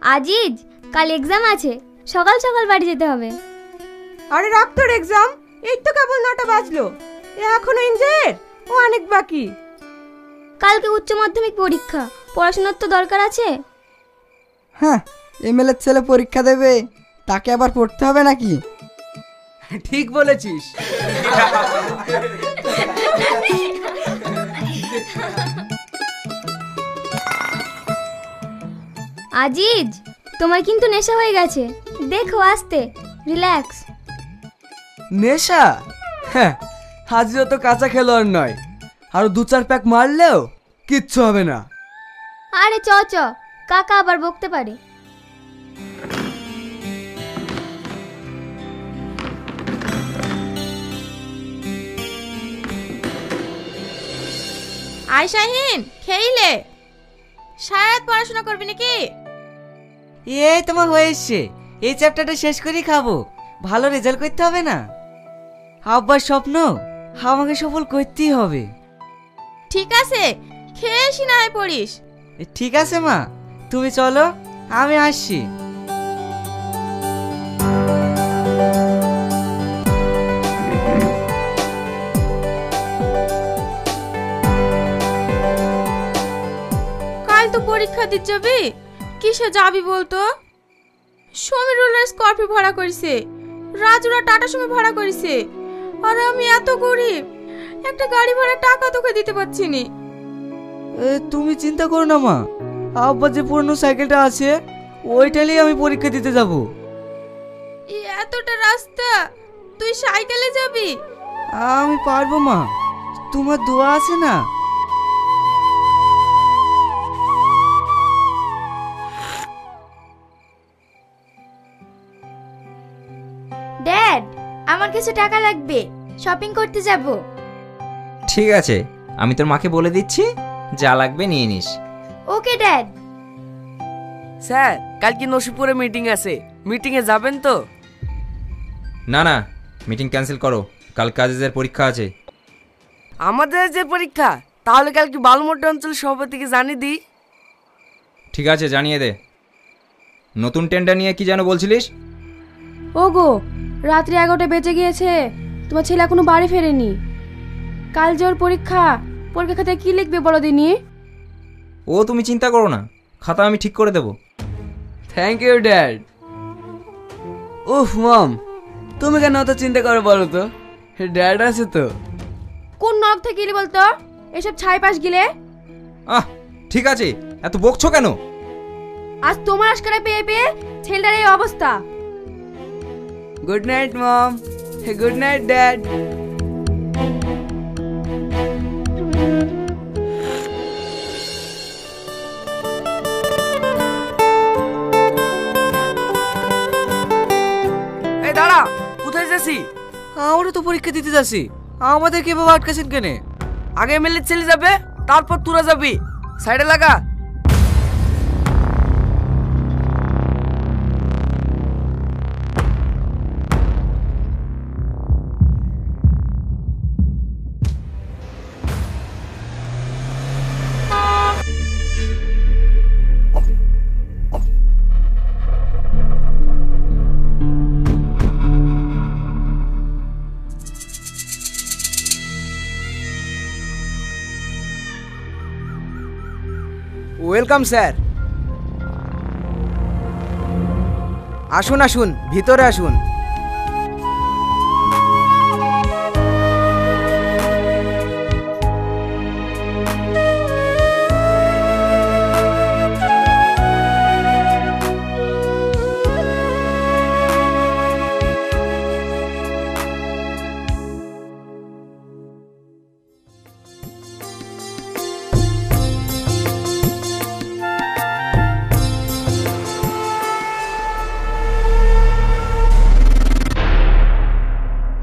আজিজ, কাল এক্সাম আছে, সকাল সকাল বাড়ি যেতে হবে। আরে রাখ তোর এক্সাম, এই তো কেবল 9টা বাজলো, এখনো ইঞ্জিনিয়ার ও অনেক বাকি। কালকে উচ্চ মাধ্যমিক পরীক্ষা, পড়াশোনার তো দরকার আছে। হ্যাঁ, এমএলএর ছেলে পরীক্ষা দেবে, তাকে আবার পড়তে হবে নাকি? ঠিক বলেছিস। আজিজ, তোমার কিন্তু নেশা হয়ে গেছে, দেখো আস্তে, রিল্যাক্স। নেশা? হ্যাঁ, হাজিও তো কাঁচা খেলোয়াড় নয়, আরো 2-4 প্যাক মারলেও কিচ্ছু হবে না। আরে চ চ, কাকা আবার বকতে পারে। আয় শাহিন, খেইলে সারা রাত পড়াশোনা করবি নাকি? এই তোমার হয়ে এসছে, এই চ্যাপ্টারটা শেষ করেই খাবো, ভালো রেজাল্ট করতে হবে না? আব্বার স্বপ্ন আমাকে সফল করতেই হবে। ঠিক আছে, খেয়ে এসি না হয় পড়িস। ঠিক আছে মা, তুমি চলো, আমি আসছি। কাল তো পরীক্ষা দিতে যাবি, কিসে যাবি বলতো? সমীরুলের স্করপিও ভাড়া করেছে, রাজুরা টাটা সুমো ভাড়া করেছে, আর আমি এত গরিব, একটা গাড়ি ভাড়া টাকা তোকে দিতে পারছি না। তুমি চিন্তা করো না মা, আব্বার যে পুরনো সাইকেলটা আছে ওইটা নিয়ে আমি পরীক্ষা দিতে যাব। এতটা রাস্তা তুই সাইকেলে যাবি? আমি পারবো মা, তোমার দোয়া আছে না। ড্যাড, আমার কিছু টাকা লাগবে, শপিং করতে যাব। ঠিক আছে, আমি তোর মাকে বলে দিচ্ছি, যা লাগবে নিয়ে নিস। Okay dad. স্যার, কালকে নসিপুরে মিটিং আছে, মিটিংয়ে যাবেন তো? না না, মিটিং ক্যান্সেল করো, কাল কাজের পরীক্ষা আছে। আমাদের যে পরীক্ষা, তাহলে কালকে বালুমোট্টা অঞ্চল সভাপতিকে জানিয়ে দিই। ঠিক আছে, জানিয়ে দে। নতুন টেন্ডার নিয়ে কি যেন বলছিলিস? ওগো, রাত্রি 11টা বেজে গিয়েছে, তোমার ছেলে এখনো বাড়ি ফেরেনি। কাল যে ওর পরীক্ষা, পরীক্ষা খাতায় কি লিখবে বলো দিনি? ও তুমি চিন্তা করো না, খাতা আমি ঠিক করে দেবো। Thank you dad. উফ মম, তুমি কেন অত চিন্তা করো বলো তো, ড্যাড আছে তো। কোন নখ থেকে গিলি বলতো, এসব ছাই পাশ গিলে? ঠিক আছে, এত বকছো কেন? আজ তোমার আশকারা পেয়ে পেয়ে ছেলেটার এই অবস্থা। Good night mom. Good night dad. এই দাঁড়া, কোথায় যাচ্ছি? আমরা তো পরীক্ষা দিতে যাচ্ছি, আমাদের কিভাবে আটকাছেন কেন? আগে এমএলএ ছেলে যাবে, তারপর তোরা যাবি, সাইডে লাগা। Welcome sir. আসুন আসুন, ভিতরে আসুন।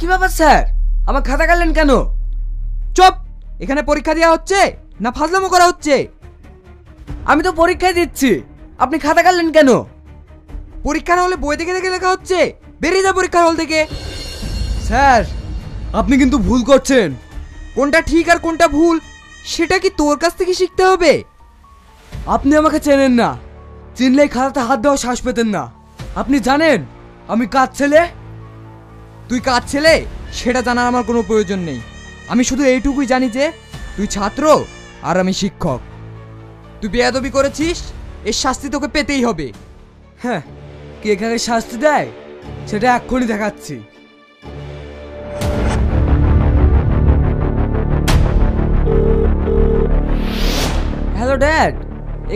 কি ব্যাপার স্যার, আমার খাতা কাটলেন কেন? চুপ! এখানে পরীক্ষা দেওয়া হচ্ছে না ফাজলামো করা হচ্ছে? আমি তো পরীক্ষায় দিচ্ছি, আপনি খাতা কাটলেন কেন? পরীক্ষার হলে বই দেখে দেখে লেখা হচ্ছে, বেরিয়ে যা পরীক্ষার হল থেকে। স্যার, আপনি কিন্তু ভুল করছেন। কোনটা ঠিক আর কোনটা ভুল সেটা কি তোর কাছ থেকে শিখতে হবে? আপনি আমাকে চেনেন না, চিনলেই খাতাতে হাত দেওয়া শ্বাস পেতেন না। আপনি জানেন আমি কার ছেলে? তুই কার ছেলে সেটা জানার আমার কোনো প্রয়োজন নেই। আমি শুধু এইটুকুই জানি যে তুই ছাত্র আর আমি শিক্ষক। তুই বেয়াদবি করেছিস, এর শাস্তি তোকে পেতেই হবে। হ্যাঁ, কে এখানে শাস্তি দেয় সেটা এক্ষুনি দেখাচ্ছি। হ্যালো ড্যাড,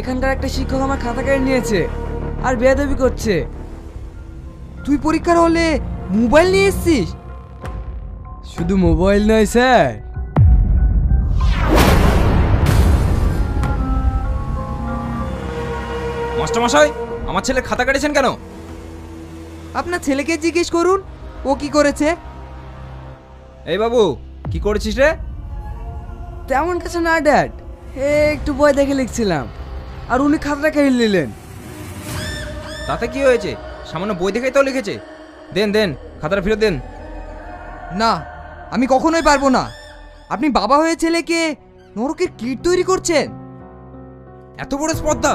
এখানকার একটা শিক্ষক আমার খাতা কেড়ে নিয়েছে আর বেয়াদবি করছে। তুই পরীক্ষার হলে মোবাইল নিয়ে এসেছিস? শুধু মোবাইল নয় স্যার, মাস্টারমশাই, আমার ছেলে খাতা কেটেছেন কেন? আপনার ছেলেকে জিজ্ঞেস করুন ও কি করেছে। এই বাবু, কি করেছিস রে? তেমন কিছু না ড্যাড, একটু বই দেখে লিখছিলাম আর উনি খাতাটা কেড়ে নিলেন। তাতে কি হয়েছে? সামান্য বই দেখেই তো লিখেছে। দেন দেন, খাতাটা ফেরত দেন। না, আমি কখনোই পারবো না। আপনি বাবা হয়ে ছেলেকে নরকের কীট তৈরি করছেন। এত বড় স্পর্ধা!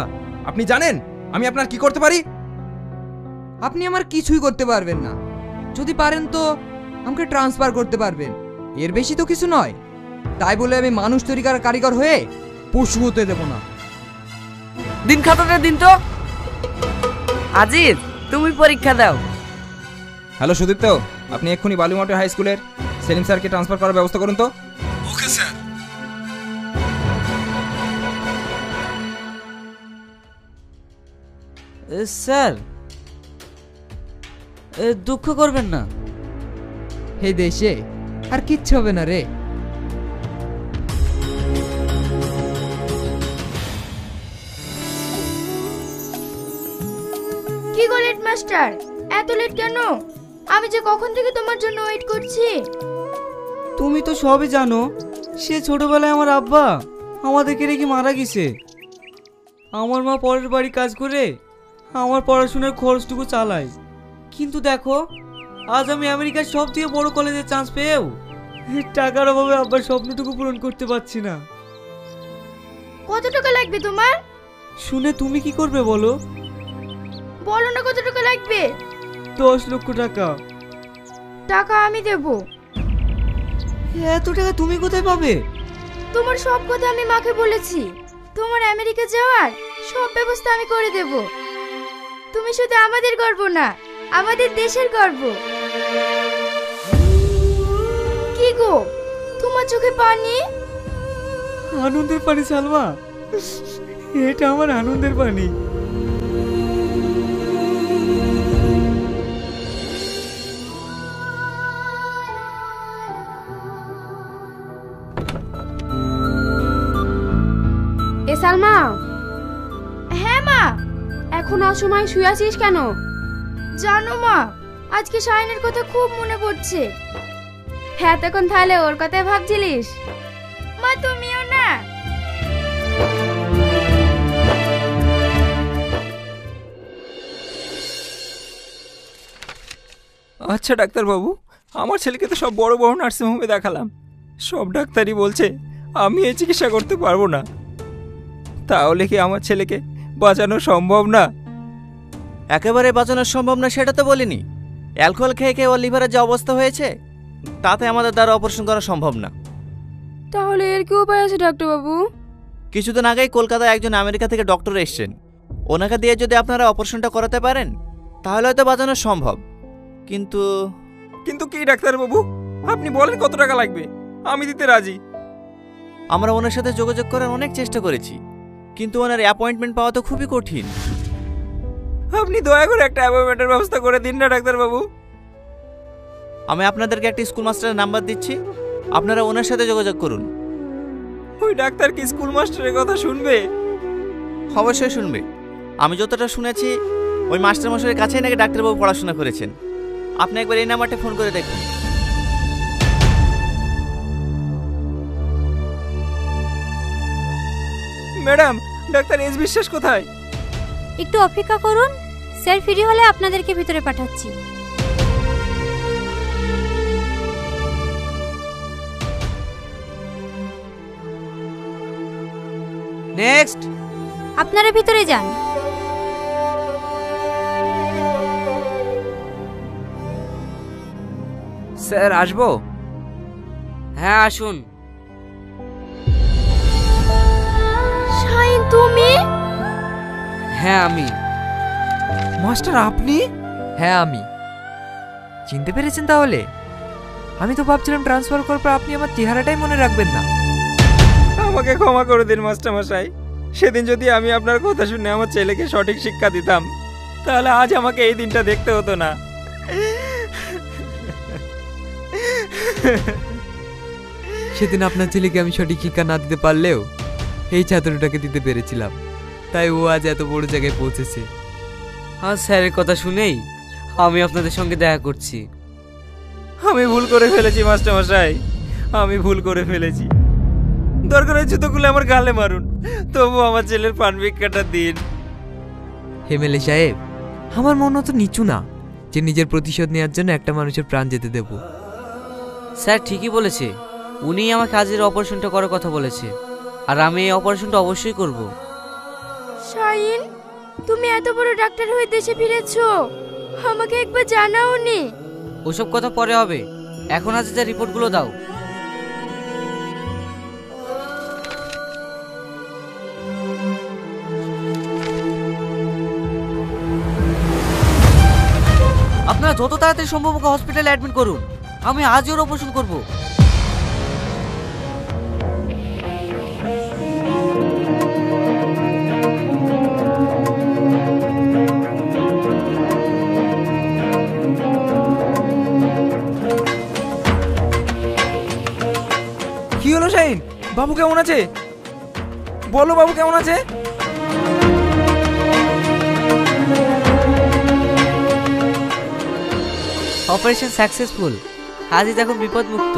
আপনি জানেন আমি আপনার কি করতে পারি? আপনি আমার কিছুই করতে পারবেন না। যদি পারেন তো আমাকে ট্রান্সফার করতে পারবেন, এর বেশি তো কিছু নয়। তাই বলে আমি মানুষ তৈরি করার কারিগর হয়ে পশু হতে দেব না। দিন খাতাটা দিন তো। আজিজ, তুমি পরীক্ষা দাও। হ্যালো সুদীপ্ত, আপনি এক্ষুনি বালুমাটি হাই স্কুলের সেলিম স্যারকে ট্রান্সফার করার ব্যবস্থা করুন তো। Okay sir. স্যার, দুঃখ করবেন না। হে দেশে আর কিচ্ছু হবে না রে। কি গো লেট মাস্টার, এত লেট কেন? আমি যে কখন থেকে তোমার জন্য ওয়েট করছি। তুমি তো সবই জানো, সে ছোটবেলায় আমার আব্বা আমাদেরকে রেখে মারা গেছে। আমার মা পরের বাড়ি কাজ করে আমার পড়াশোনার খরচটুকু চালায়। কিন্তু দেখো, আজ আমি আমেরিকার সব থেকে বড় কলেজে চান্স পেয়েও টাকার অভাবে আব্বার স্বপ্নটুকু পূরণ করতে পারছি না। কত টাকা লাগবে তোমার? শুনে তুমি কি করবে বলো? বলো না কত টাকা লাগবে। 10 লক্ষ টাকা। টাকা আমি দেব। এত টাকা তুমি কোথায় পাবে? তোমার সব কথা আমি মাকে বলেছি। তোমার আমেরিকা যাওয়ার সব ব্যবস্থা আমি করে দেব। তুমি শুধু আমাদের গর্ব না, আমাদের দেশের গর্ব। কি গো, তোমার চোখে পানি? আনন্দের পানি সালমা, এটা আমার আনন্দের পানি। এ সালমা। হ্যাঁ মা। এখন অসময় শুয়ে আছিস কেন? জানো মা, আজকে শাইনের কথা খুব মনে পড়ছে। হ্যাঁ, তখন তাহলে ওর কথাই ভাবছিলিস? মা তুমিও না? আচ্ছা ডাক্তারবাবু, আমার ছেলেকে তো সব বড় বড় নার্সিংহোমে দেখালাম, সব ডাক্তারই বলছে আমি এই চিকিৎসা করতে পারবো না। তাহলে কি আমার ছেলেকে বাঁচানো সম্ভব না? একেবারে বাঁচানো সম্ভব না সেটা তো বলিনি। অ্যালকোহল খেয়ে খেয়ে ওর লিভারের যে অবস্থা হয়েছে, তাতে আমাদের দ্বারা অপারেশন করা সম্ভব না। তাহলে এর কি উপায় আছে ডাক্তারবাবু? কিছুদিন আগেই কলকাতায় একজন আমেরিকা থেকে ডক্টর এসেছেন। ওনাকে দিয়ে যদি আপনারা অপারেশনটা করাতে পারেন তাহলে হয়তো বাঁচানো সম্ভব। কিন্তু কিন্তু কি ডাক্তারবাবু, আপনি বলেন কত টাকা লাগবে, আমি দিতে রাজি। আমরা ওনার সাথে যোগাযোগ করার অনেক চেষ্টা করেছি, কিন্তু ওনার অ্যাপয়েন্টমেন্ট পাওয়া তো খুবই কঠিন। আপনি দয়া করে একটা অ্যাপয়েন্টমেন্টের ব্যবস্থা করে দিন না ডাক্তারবাবু। আমি আপনাদেরকে একটা স্কুল মাস্টারের নাম্বার দিচ্ছি, আপনারা ওনার সাথে যোগাযোগ করুন। ওই ডাক্তার কি স্কুল মাস্টারের কথা শুনবে? অবশ্যই শুনবে। আমি যতটা শুনেছি ওই মাস্টার মশাইয়ের কাছেই নাকি ডাক্তারবাবু পড়াশোনা করেছেন। আপনি একবার এই নাম্বারটা ফোন করে দেখুন। ম্যাডাম, ডাক্তার এস বিশ্বাস কোথায়? একটু অপেক্ষা করুন, স্যার ফ্রি হলে আপনাদেরকে ভিতরে পাঠাচ্ছি। নেক্সট। আপনারা ভিতরে যান। স্যার আসবো? হ্যাঁ আসুন। শাহিন তুমি? হ্যাঁ আমি। মাস্টার আপনি? হ্যাঁ আমি। চিনতে পেরেছেন তাহলে? আমি তো ভাবছিলাম ট্রান্সফার করার পর আপনি আমার চেহারাটাই মনে রাখবেন না। আমাকে ক্ষমা করে দিন মাস্টার মশাই। সেদিন যদি আমি আপনার কথা শুনে আমার ছেলেকে সঠিক শিক্ষা দিতাম, তাহলে আজ আমাকে এই দিনটা দেখতে হতো না। সেদিন আপনার ছেলেকে আমি সঠিক শিক্ষা না দিতে পারলেও এই ছাত্রটাকে দিতে পেরেছিলাম, তাই ও আজ এত বড় জায়গায় পৌঁছেছে। আজ স্যারের কথা শুনেই আমি আপনাদের সঙ্গে দেখা করছি। আমি ভুল করে ফেলেছি মাস্টার মশাই, আমি ভুল করে ফেলেছি। দরকার হয় জুতোগুলো আমার গালে মারুন, তবু আমার ছেলের প্রাণ ভিক্ষাটা দিন। এমএলএ সাহেব, আমার মন তো নিচু না যে নিজের প্রতিশোধ নেওয়ার জন্য একটা মানুষের প্রাণ যেতে দেব। স্যার ঠিকই বলেছে, উনিই আমাকে আজের অপারেশনটা করার কথা বলেছে, আর আমি এই অপারেশনটা অবশ্যই করব। শাহিন, তুমি এত বড় ডাক্তার হয়ে দেশে ফিরেছো, আমাকে একবার জানাওনি? ওসব কথা পরে হবে, এখন আজ যা রিপোর্টগুলো দাও। আপনারা যত তাড়াতাড়ি সম্ভব ওকে হসপিটালে অ্যাডমিট করুন, আমি আজই ওর অপারেশন করব। কি হলো শাহিন? বাবু কেমন আছে? বলো বাবু কেমন আছে? অপারেশন সাকসেসফুল, আজই দেখুন বিপদ মুক্ত।